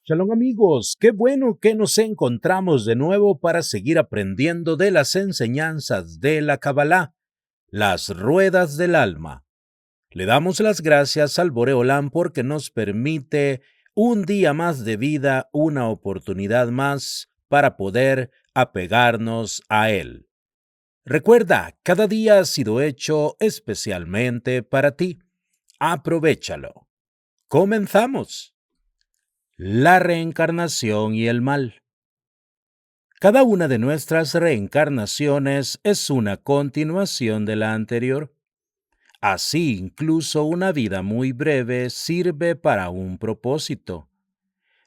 Shalom amigos, qué bueno que nos encontramos de nuevo para seguir aprendiendo de las enseñanzas de la Kabbalah, las ruedas del alma. Le damos las gracias al Boreolán porque nos permite un día más de vida, una oportunidad más para poder apegarnos a él. Recuerda, cada día ha sido hecho especialmente para ti. Aprovéchalo. Comenzamos. La reencarnación y el mal. Cada una de nuestras reencarnaciones es una continuación de la anterior. Así, incluso una vida muy breve sirve para un propósito.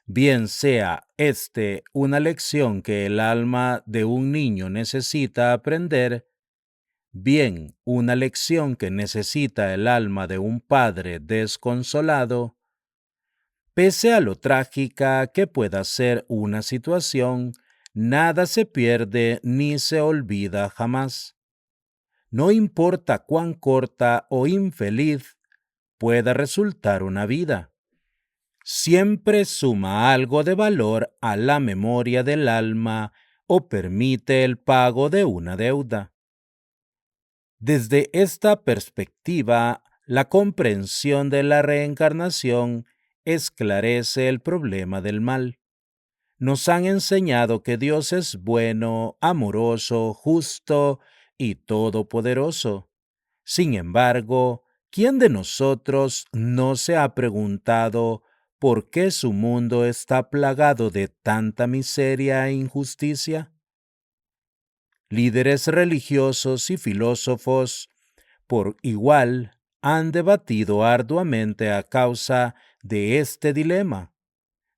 Bien sea una lección que el alma de un niño necesita aprender, bien una lección que necesita el alma de un padre desconsolado. Pese a lo trágica que pueda ser una situación, nada se pierde ni se olvida jamás. No importa cuán corta o infeliz pueda resultar una vida, siempre suma algo de valor a la memoria del alma o permite el pago de una deuda. Desde esta perspectiva, la comprensión de la reencarnación esclarece el problema del mal. Nos han enseñado que Dios es bueno, amoroso, justo y todopoderoso. Sin embargo, ¿quién de nosotros no se ha preguntado por qué su mundo está plagado de tanta miseria e injusticia? Líderes religiosos y filósofos, por igual, han debatido arduamente a causa de este dilema.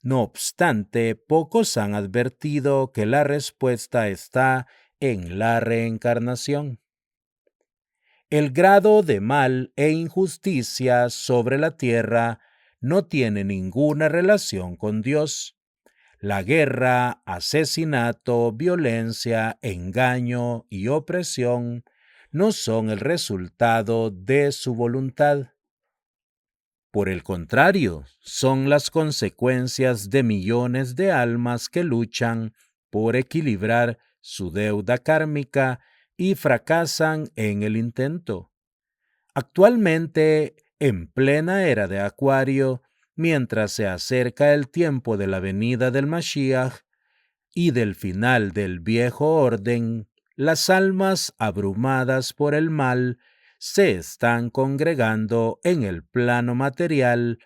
No obstante, pocos han advertido que la respuesta está en la reencarnación. El grado de mal e injusticia sobre la tierra no tiene ninguna relación con Dios. La guerra, asesinato, violencia, engaño y opresión no son el resultado de su voluntad. Por el contrario, son las consecuencias de millones de almas que luchan por equilibrar su deuda kármica y fracasan en el intento. Actualmente, en plena era de Acuario, mientras se acerca el tiempo de la venida del Mashiach y del final del viejo orden, las almas abrumadas por el mal se están congregando en el plano material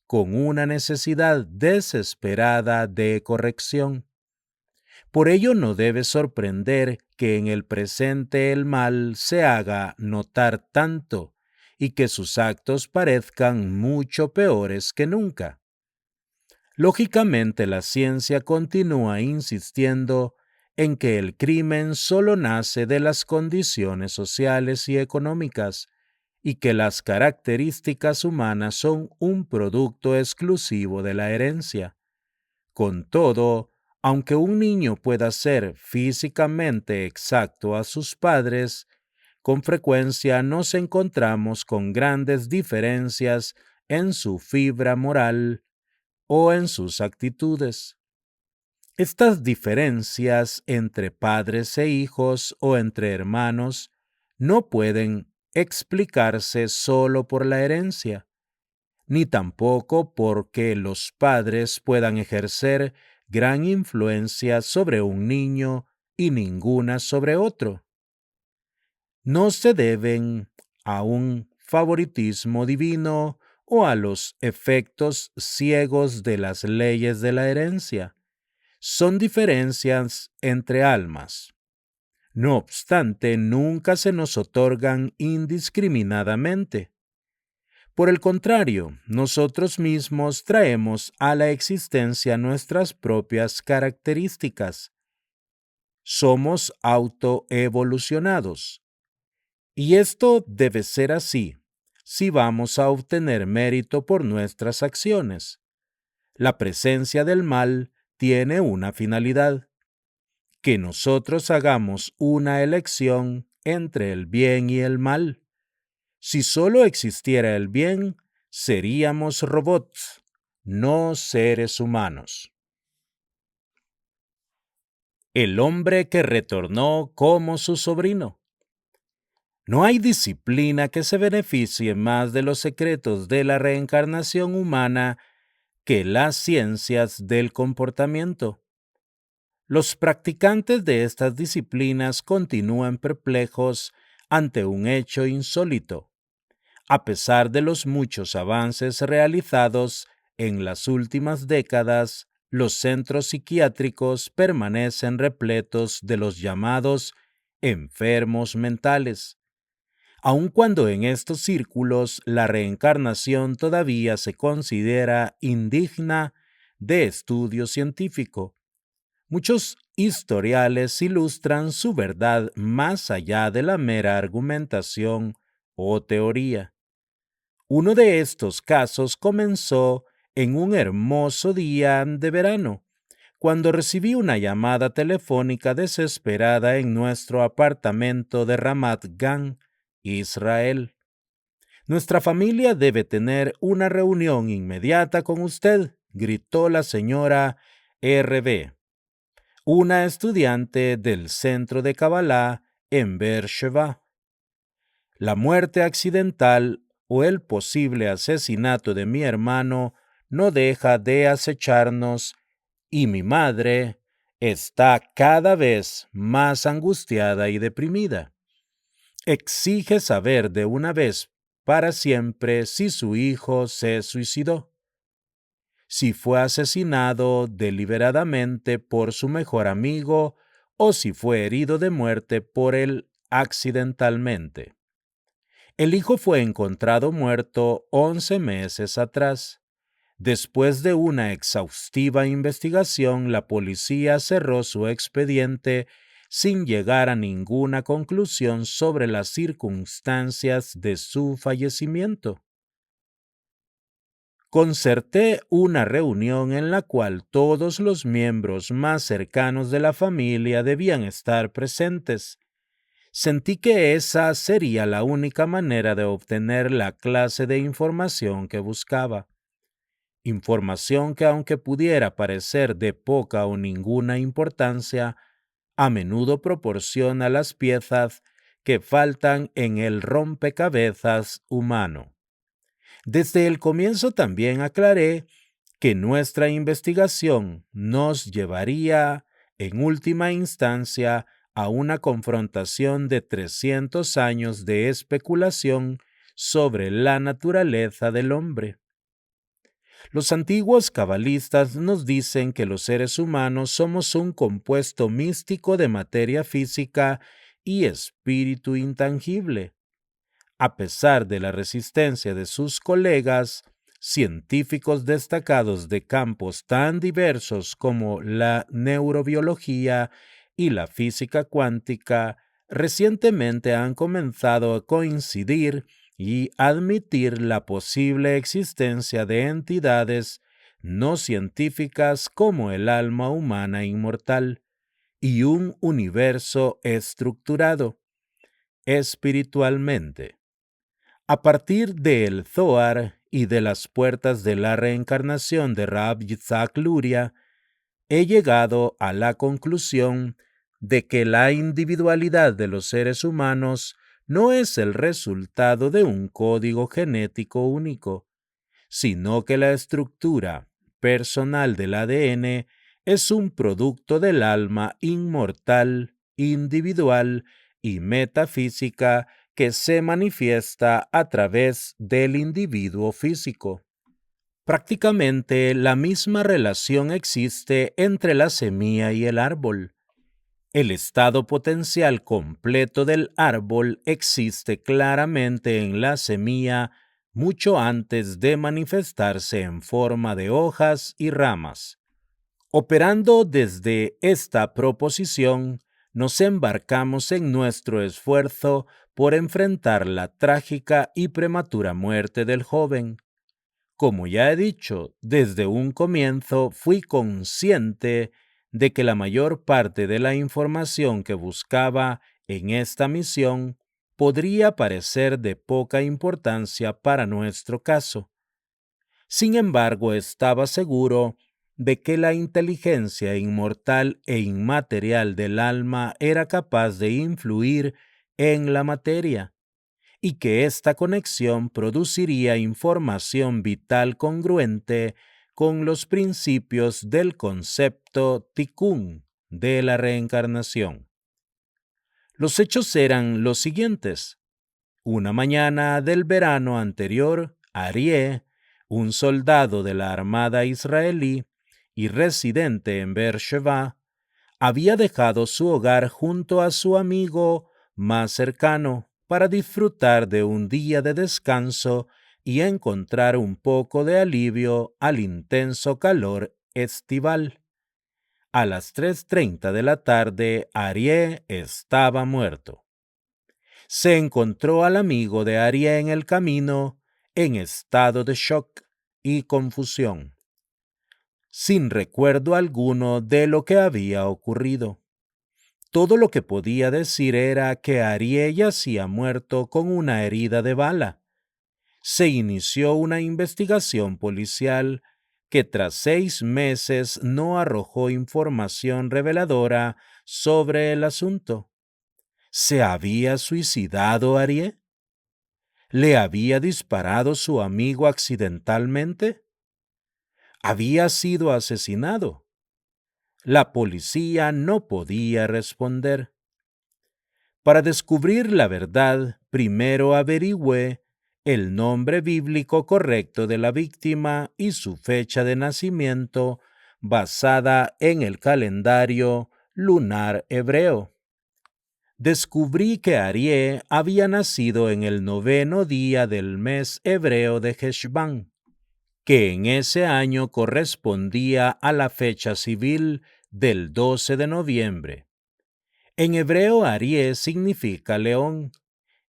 con una necesidad desesperada de corrección. Por ello no debe sorprender que en el presente el mal se haga notar tanto y que sus actos parezcan mucho peores que nunca. Lógicamente, la ciencia continúa insistiendo en que el crimen solo nace de las condiciones sociales y económicas y que las características humanas son un producto exclusivo de la herencia. Con todo, aunque un niño pueda ser físicamente exacto a sus padres, con frecuencia nos encontramos con grandes diferencias en su fibra moral o en sus actitudes. Estas diferencias entre padres e hijos o entre hermanos no pueden explicarse solo por la herencia, ni tampoco porque los padres puedan ejercer gran influencia sobre un niño y ninguna sobre otro. No se deben a un favoritismo divino o a los efectos ciegos de las leyes de la herencia. Son diferencias entre almas. No obstante, nunca se nos otorgan indiscriminadamente. Por el contrario, nosotros mismos traemos a la existencia nuestras propias características. Somos autoevolucionados. Y esto debe ser así si vamos a obtener mérito por nuestras acciones. La presencia del mal tiene una finalidad: que nosotros hagamos una elección entre el bien y el mal. Si solo existiera el bien, seríamos robots. no seres humanos. El hombre que retornó como su sobrino. No hay disciplina que se beneficie más de los secretos de la reencarnación humana que las ciencias del comportamiento. Los practicantes de estas disciplinas continúan perplejos ante un hecho insólito. A pesar de los muchos avances realizados en las últimas décadas, los centros psiquiátricos permanecen repletos de los llamados enfermos mentales, aun cuando en estos círculos la reencarnación todavía se considera indigna de estudio científico. Muchos historiales ilustran su verdad más allá de la mera argumentación o teoría. Uno de estos casos comenzó en un hermoso día de verano, cuando recibí una llamada telefónica desesperada en nuestro apartamento de Ramat Gan, Israel. Nuestra familia debe tener una reunión inmediata con usted, gritó la señora RB, una estudiante del centro de Kabbalah en Beersheba. La muerte accidental o el posible asesinato de mi hermano no deja de acecharnos y mi madre está cada vez más angustiada y deprimida. Exige saber de una vez para siempre si su hijo se suicidó, si fue asesinado deliberadamente por su mejor amigo o si fue herido de muerte por él accidentalmente. El hijo fue encontrado muerto 11 meses atrás. Después de una exhaustiva investigación, la policía cerró su expediente sin llegar a ninguna conclusión sobre las circunstancias de su fallecimiento. Concerté una reunión en la cual todos los miembros más cercanos de la familia debían estar presentes. Sentí que esa sería la única manera de obtener la clase de información que buscaba. Información que, aunque pudiera parecer de poca o ninguna importancia, a menudo proporciona las piezas que faltan en el rompecabezas humano. Desde el comienzo también aclaré que nuestra investigación nos llevaría, en última instancia, a una confrontación de 300 años de especulación sobre la naturaleza del hombre. Los antiguos cabalistas nos dicen que los seres humanos somos un compuesto místico de materia física y espíritu intangible. A pesar de la resistencia de sus colegas, científicos destacados de campos tan diversos como la neurobiología y la física cuántica, recientemente han comenzado a coincidir y admitir la posible existencia de entidades no científicas como el alma humana inmortal y un universo estructurado espiritualmente. A partir del Zohar y de las puertas de la reencarnación de Rab Yitzhak Luria, he llegado a la conclusión de que la individualidad de los seres humanos no es el resultado de un código genético único, sino que la estructura personal del ADN es un producto del alma inmortal, individual y metafísica que se manifiesta a través del individuo físico. Prácticamente la misma relación existe entre la semilla y el árbol. El estado potencial completo del árbol existe claramente en la semilla mucho antes de manifestarse en forma de hojas y ramas. Operando desde esta proposición, nos embarcamos en nuestro esfuerzo por enfrentar la trágica y prematura muerte del joven. Como ya he dicho, desde un comienzo fui consciente de que la mayor parte de la información que buscaba en esta misión podría parecer de poca importancia para nuestro caso. Sin embargo, estaba seguro de que la inteligencia inmortal e inmaterial del alma era capaz de influir en la materia y que esta conexión produciría información vital congruente con los principios del concepto tikkun de la reencarnación. Los hechos eran los siguientes. Una mañana del verano anterior, Aryeh, un soldado de la armada israelí y residente en Beersheba, había dejado su hogar junto a su amigo más cercano para disfrutar de un día de descanso y encontrar un poco de alivio al intenso calor estival. A las 3:30 de la tarde, Aryeh estaba muerto. Se encontró al amigo de Aryeh en el camino, en estado de shock y confusión, sin recuerdo alguno de lo que había ocurrido. Todo lo que podía decir era que Aryeh yacía muerto con una herida de bala. Se inició una investigación policial que tras 6 meses no arrojó información reveladora sobre el asunto. ¿Se había suicidado Aryeh? ¿Le había disparado su amigo accidentalmente? ¿Había sido asesinado? La policía no podía responder. Para descubrir la verdad, primero averigüé el nombre bíblico correcto de la víctima y su fecha de nacimiento basada en el calendario lunar hebreo. Descubrí que Aryeh había nacido en el 9º día del mes hebreo de Heshvan, que en ese año correspondía a la fecha civil del 12 de noviembre. En hebreo, Aryeh significa león,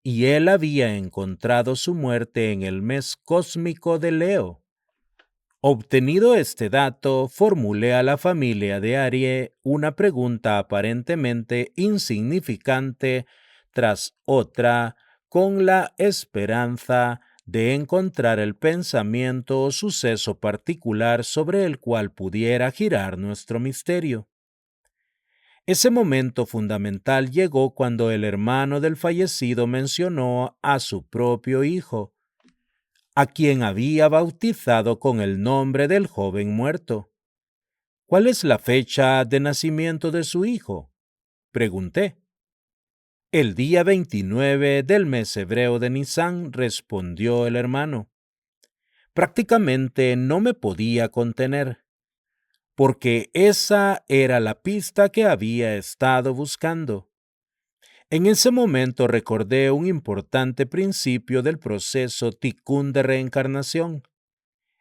y él había encontrado su muerte en el mes cósmico de Leo. Obtenido este dato, formulé a la familia de Aryeh una pregunta aparentemente insignificante tras otra, con la esperanza de encontrar el pensamiento o suceso particular sobre el cual pudiera girar nuestro misterio. Ese momento fundamental llegó cuando el hermano del fallecido mencionó a su propio hijo, a quien había bautizado con el nombre del joven muerto. ¿Cuál es la fecha de nacimiento de su hijo?, pregunté. El día 29 del mes hebreo de Nisán, respondió el hermano. Prácticamente no me podía contener, porque esa era la pista que había estado buscando. En ese momento recordé un importante principio del proceso tikkun de reencarnación.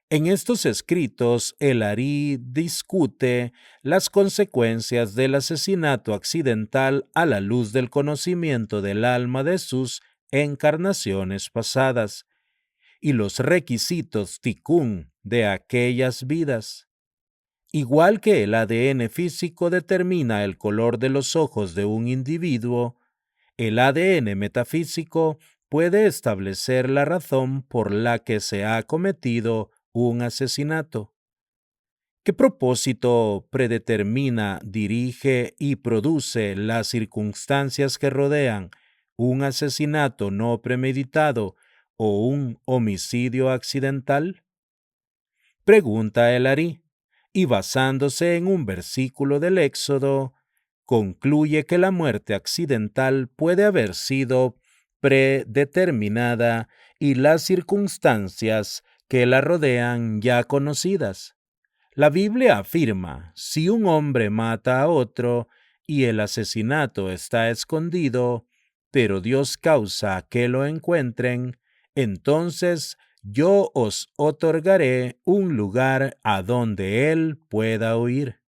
En estos escritos, el Ari discute las consecuencias del asesinato accidental a la luz del conocimiento del alma de sus encarnaciones pasadas y los requisitos tikkun de aquellas vidas. Igual que el ADN físico determina el color de los ojos de un individuo, el ADN metafísico puede establecer la razón por la que se ha cometido un asesinato. ¿Qué propósito predetermina, dirige y produce las circunstancias que rodean un asesinato no premeditado o un homicidio accidental? Pregunta el Ari, y basándose en un versículo del Éxodo, concluye que la muerte accidental puede haber sido predeterminada y las circunstancias que la rodean ya conocidas. La Biblia afirma, si un hombre mata a otro y el asesinato está escondido, pero Dios causa que lo encuentren, entonces yo os otorgaré un lugar a donde él pueda huir.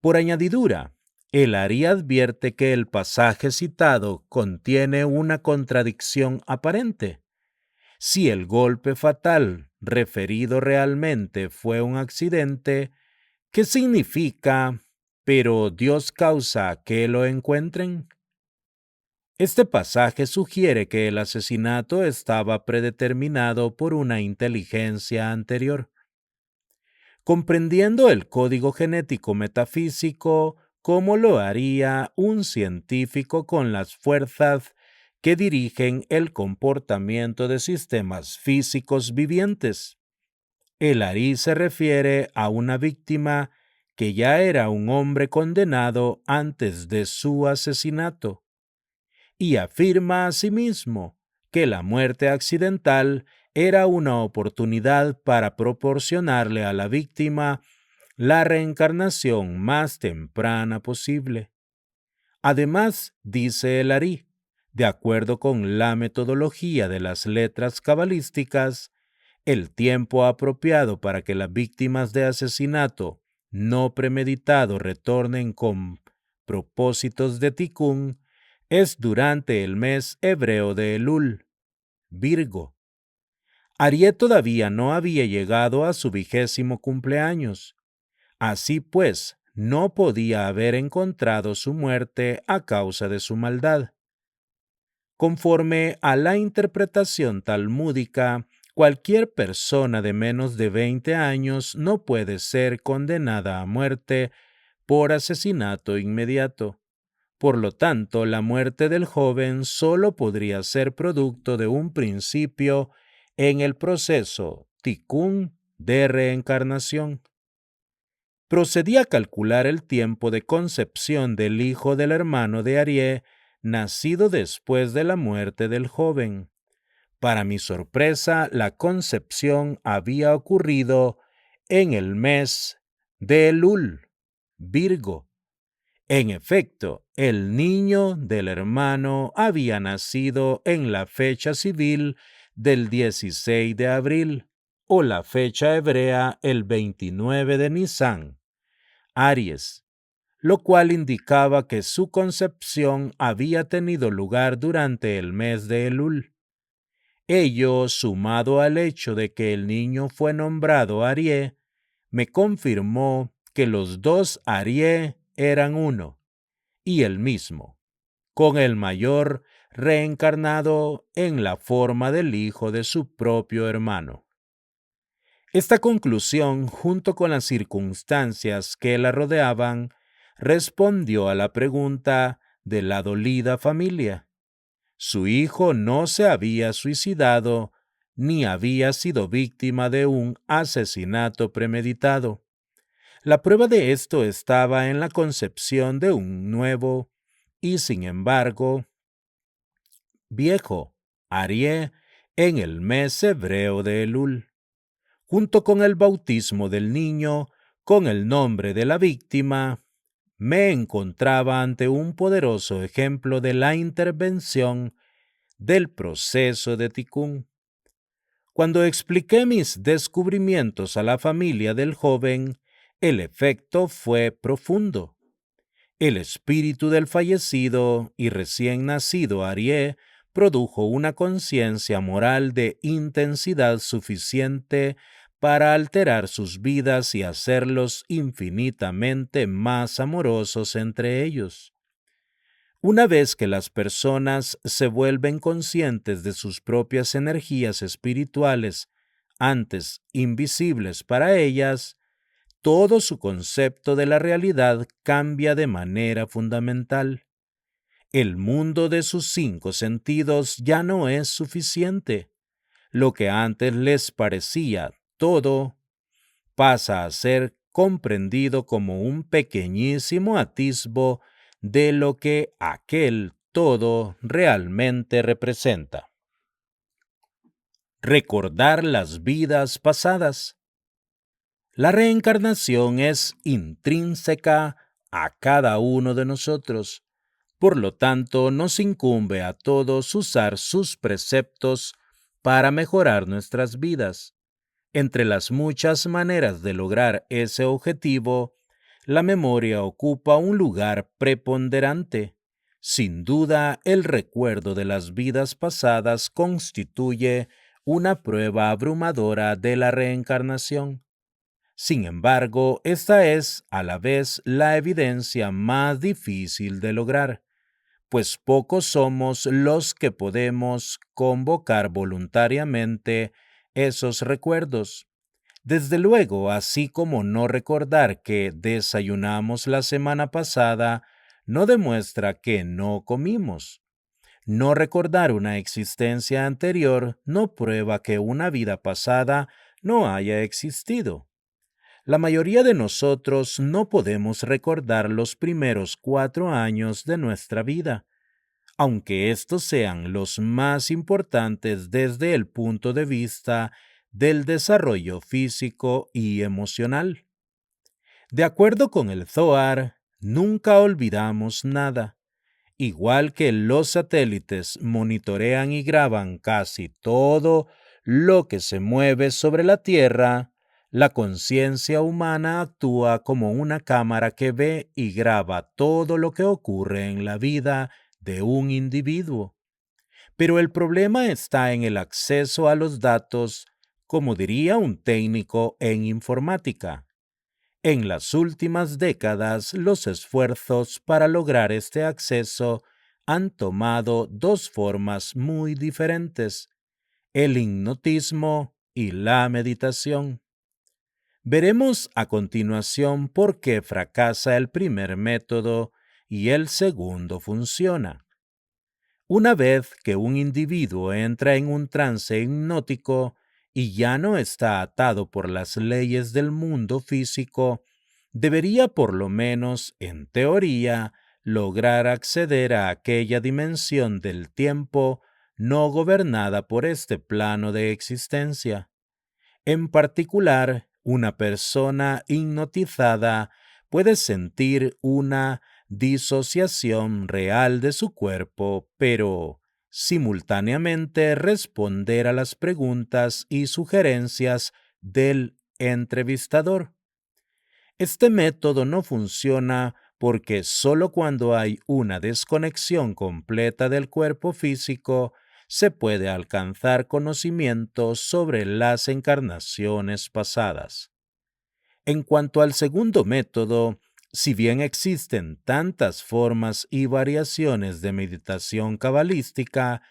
Por añadidura, el Ari advierte que el pasaje citado contiene una contradicción aparente. Si el golpe fatal referido realmente fue un accidente, ¿qué significa, pero Dios causa que lo encuentren? Este pasaje sugiere que el asesinato estaba predeterminado por una inteligencia anterior. Comprendiendo el código genético metafísico, como lo haría un científico con las fuerzas que dirigen el comportamiento de sistemas físicos vivientes. El Ari se refiere a una víctima que ya era un hombre condenado antes de su asesinato y afirma asimismo que la muerte accidental era una oportunidad para proporcionarle a la víctima la reencarnación más temprana posible. Además, dice el Ari, de acuerdo con la metodología de las letras cabalísticas, el tiempo apropiado para que las víctimas de asesinato no premeditado retornen con propósitos de Tikkun es durante el mes hebreo de Elul, Virgo. Arié todavía no había llegado a su 20º cumpleaños. Así pues, no podía haber encontrado su muerte a causa de su maldad. Conforme a la interpretación talmúdica, cualquier persona de menos de 20 años no puede ser condenada a muerte por asesinato inmediato. Por lo tanto, la muerte del joven solo podría ser producto de un principio en el proceso Tikkun de reencarnación. Procedí a calcular el tiempo de concepción del hijo del hermano de Arié, nacido después de la muerte del joven. Para mi sorpresa, la concepción había ocurrido en el mes de Elul, Virgo. En efecto, el niño del hermano había nacido en la fecha civil del 16 de abril, o la fecha hebrea el 29 de Nisan, Aries, lo cual indicaba que su concepción había tenido lugar durante el mes de Elul. Ello, sumado al hecho de que el niño fue nombrado Arié, me confirmó que los dos Arié eran uno y el mismo, con el mayor reencarnado en la forma del hijo de su propio hermano. Esta conclusión, junto con las circunstancias que la rodeaban, respondió a la pregunta de la dolida familia. Su hijo no se había suicidado ni había sido víctima de un asesinato premeditado. La prueba de esto estaba en la concepción de un nuevo y, sin embargo, viejo Arié en el mes hebreo de Elul. Junto con el bautismo del niño, con el nombre de la víctima, me encontraba ante un poderoso ejemplo de la intervención del proceso de Tikkun. Cuando expliqué mis descubrimientos a la familia del joven, el efecto fue profundo. El espíritu del fallecido y recién nacido Arié produjo una conciencia moral de intensidad suficiente para alterar sus vidas y hacerlos infinitamente más amorosos entre ellos. Una vez que las personas se vuelven conscientes de sus propias energías espirituales, antes invisibles para ellas, todo su concepto de la realidad cambia de manera fundamental. El mundo de sus 5 sentidos ya no es suficiente. Lo que antes les parecía todo pasa a ser comprendido como un pequeñísimo atisbo de lo que aquel todo realmente representa. Recordar las vidas pasadas. La reencarnación es intrínseca a cada uno de nosotros. Por lo tanto, nos incumbe a todos usar sus preceptos para mejorar nuestras vidas. Entre las muchas maneras de lograr ese objetivo, la memoria ocupa un lugar preponderante. Sin duda, el recuerdo de las vidas pasadas constituye una prueba abrumadora de la reencarnación. Sin embargo, esta es a la vez la evidencia más difícil de lograr, pues pocos somos los que podemos convocar voluntariamente esos recuerdos. Desde luego, así como no recordar que desayunamos la semana pasada, no demuestra que no comimos. No recordar una existencia anterior no prueba que una vida pasada no haya existido. La mayoría de nosotros no podemos recordar los primeros 4 años de nuestra vida, aunque estos sean los más importantes desde el punto de vista del desarrollo físico y emocional. De acuerdo con el Zohar, nunca olvidamos nada. Igual que los satélites monitorean y graban casi todo lo que se mueve sobre la Tierra, la conciencia humana actúa como una cámara que ve y graba todo lo que ocurre en la vida de un individuo. Pero el problema está en el acceso a los datos, como diría un técnico en informática. En las últimas décadas, los esfuerzos para lograr este acceso han tomado dos formas muy diferentes: el hipnotismo y la meditación. Veremos a continuación por qué fracasa el primer método y el segundo funciona. Una vez que un individuo entra en un trance hipnótico y ya no está atado por las leyes del mundo físico, debería por lo menos, en teoría, lograr acceder a aquella dimensión del tiempo no gobernada por este plano de existencia. En particular, una persona hipnotizada puede sentir una disociación real de su cuerpo, pero simultáneamente responder a las preguntas y sugerencias del entrevistador. Este método no funciona porque solo cuando hay una desconexión completa del cuerpo físico se puede alcanzar conocimiento sobre las encarnaciones pasadas. En cuanto al segundo método, si bien existen tantas formas y variaciones de meditación cabalística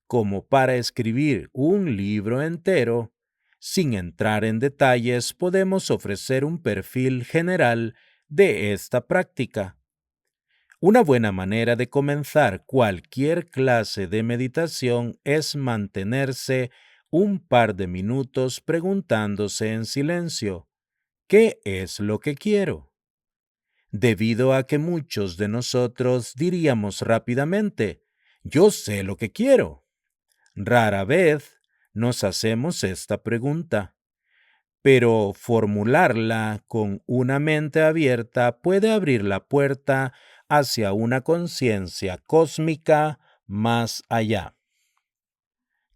como para escribir un libro entero, sin entrar en detalles podemos ofrecer un perfil general de esta práctica. Una buena manera de comenzar cualquier clase de meditación es mantenerse un par de minutos preguntándose en silencio: ¿qué es lo que quiero? Debido a que muchos de nosotros diríamos rápidamente: yo sé lo que quiero. Rara vez nos hacemos esta pregunta, pero formularla con una mente abierta puede abrir la puerta hacia una conciencia cósmica más allá.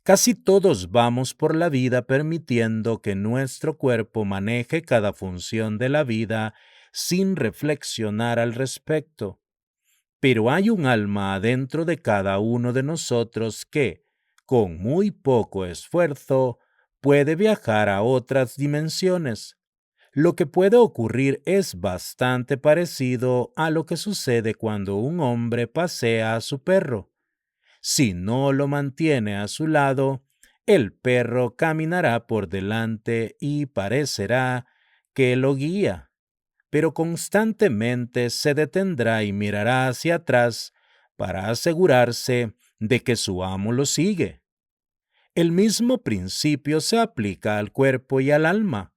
Casi todos vamos por la vida permitiendo que nuestro cuerpo maneje cada función de la vida sin reflexionar al respecto. Pero hay un alma adentro de cada uno de nosotros que, con muy poco esfuerzo, puede viajar a otras dimensiones. Lo que puede ocurrir es bastante parecido a lo que sucede cuando un hombre pasea a su perro. Si no lo mantiene a su lado, el perro caminará por delante y parecerá que lo guía, pero constantemente se detendrá y mirará hacia atrás para asegurarse de que su amo lo sigue. El mismo principio se aplica al cuerpo y al alma.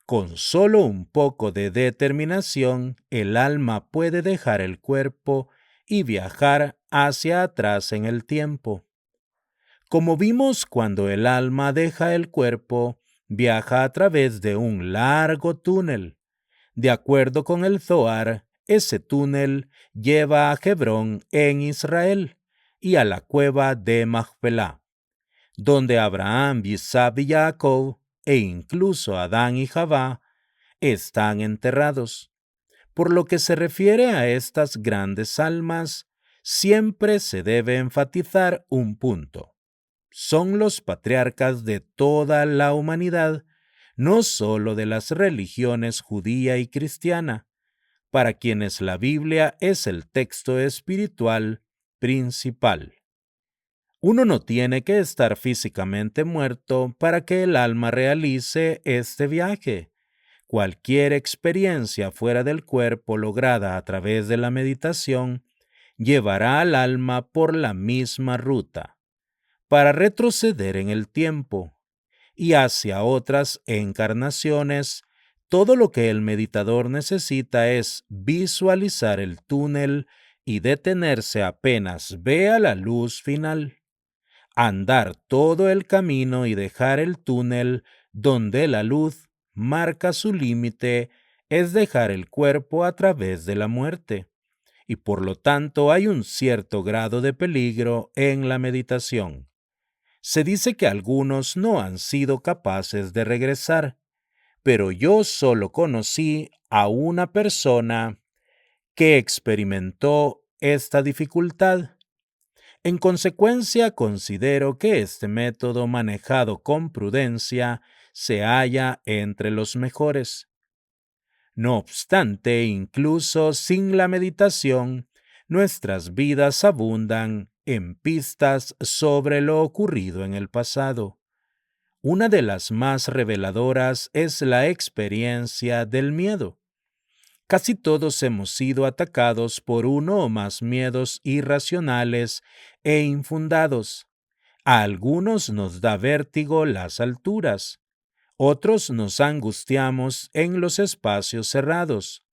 Con solo un poco de determinación, el alma puede dejar el cuerpo y viajar hacia atrás en el tiempo. Como vimos, cuando el alma deja el cuerpo, viaja a través de un largo túnel. De acuerdo con el Zohar, ese túnel lleva a Hebrón en Israel y a la cueva de Machpelah, donde Abraham, Isaac y Jacob, e incluso Adán y Javá, están enterrados. Por lo que se refiere a estas grandes almas, siempre se debe enfatizar un punto: son los patriarcas de toda la humanidad, no solo de las religiones judía y cristiana, para quienes la Biblia es el texto espiritual. principal. Uno no tiene que estar físicamente muerto para que el alma realice este viaje. Cualquier experiencia fuera del cuerpo lograda a través de la meditación llevará al alma por la misma ruta, para retroceder en el tiempo y hacia otras encarnaciones. Todo lo que el meditador necesita es visualizar el túnel y detenerse apenas vea la luz final. Andar todo el camino y dejar el túnel donde la luz marca su límite es dejar el cuerpo a través de la muerte, y por lo tanto hay un cierto grado de peligro en la meditación. Se dice que algunos no han sido capaces de regresar, pero yo solo conocí a una persona que experimentó esta dificultad. En consecuencia, considero que este método manejado con prudencia se halla entre los mejores. No obstante, incluso sin la meditación, nuestras vidas abundan en pistas sobre lo ocurrido en el pasado. Una de las más reveladoras es la experiencia del miedo. Casi todos hemos sido atacados por uno o más miedos irracionales e infundados. A algunos nos da vértigo las alturas, otros nos angustiamos en los espacios cerrados,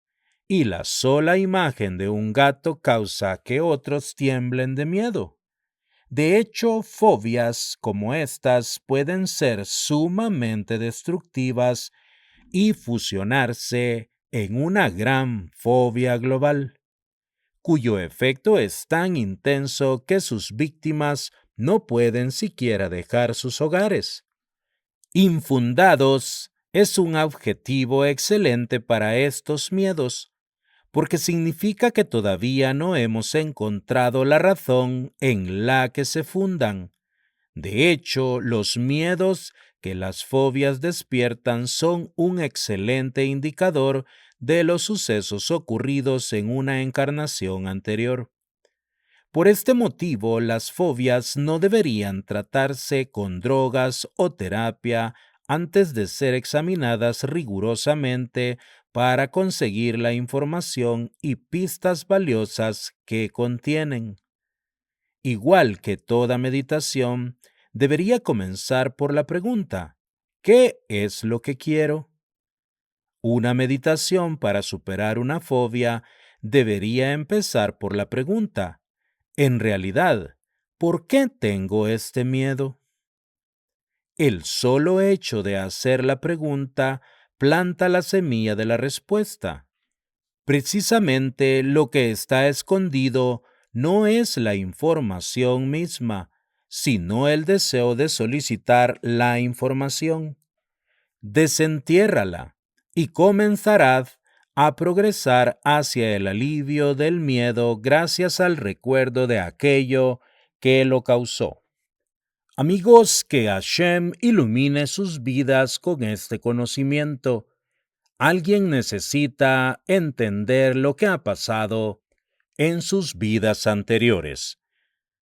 y la sola imagen de un gato causa que otros tiemblen de miedo. De hecho, fobias como estas pueden ser sumamente destructivas y fusionarse en una gran fobia global, cuyo efecto es tan intenso que sus víctimas no pueden siquiera dejar sus hogares. Infundados es un adjetivo excelente para estos miedos, porque significa que todavía no hemos encontrado la razón en la que se fundan. De hecho, los miedos que las fobias despiertan son un excelente indicador de los sucesos ocurridos en una encarnación anterior. Por este motivo, las fobias no deberían tratarse con drogas o terapia antes de ser examinadas rigurosamente para conseguir la información y pistas valiosas que contienen. Igual que toda meditación, debería comenzar por la pregunta: ¿qué es lo que quiero? Una meditación para superar una fobia debería empezar por la pregunta: en realidad, ¿por qué tengo este miedo? El solo hecho de hacer la pregunta planta la semilla de la respuesta. Precisamente lo que está escondido no es la información misma, sino el deseo de solicitar la información. Desentiérrala y comenzarás a progresar hacia el alivio del miedo gracias al recuerdo de aquello que lo causó. Amigos, que Hashem ilumine sus vidas con este conocimiento. Alguien necesita entender lo que ha pasado en sus vidas anteriores.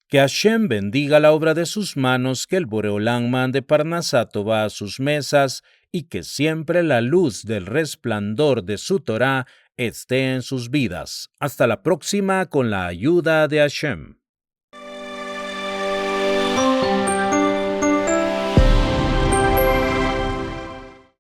Que Hashem bendiga la obra de sus manos, que el Boreolán mande Parnasato va a sus mesas y que siempre la luz del resplandor de su Torá esté en sus vidas. Hasta la próxima con la ayuda de Hashem.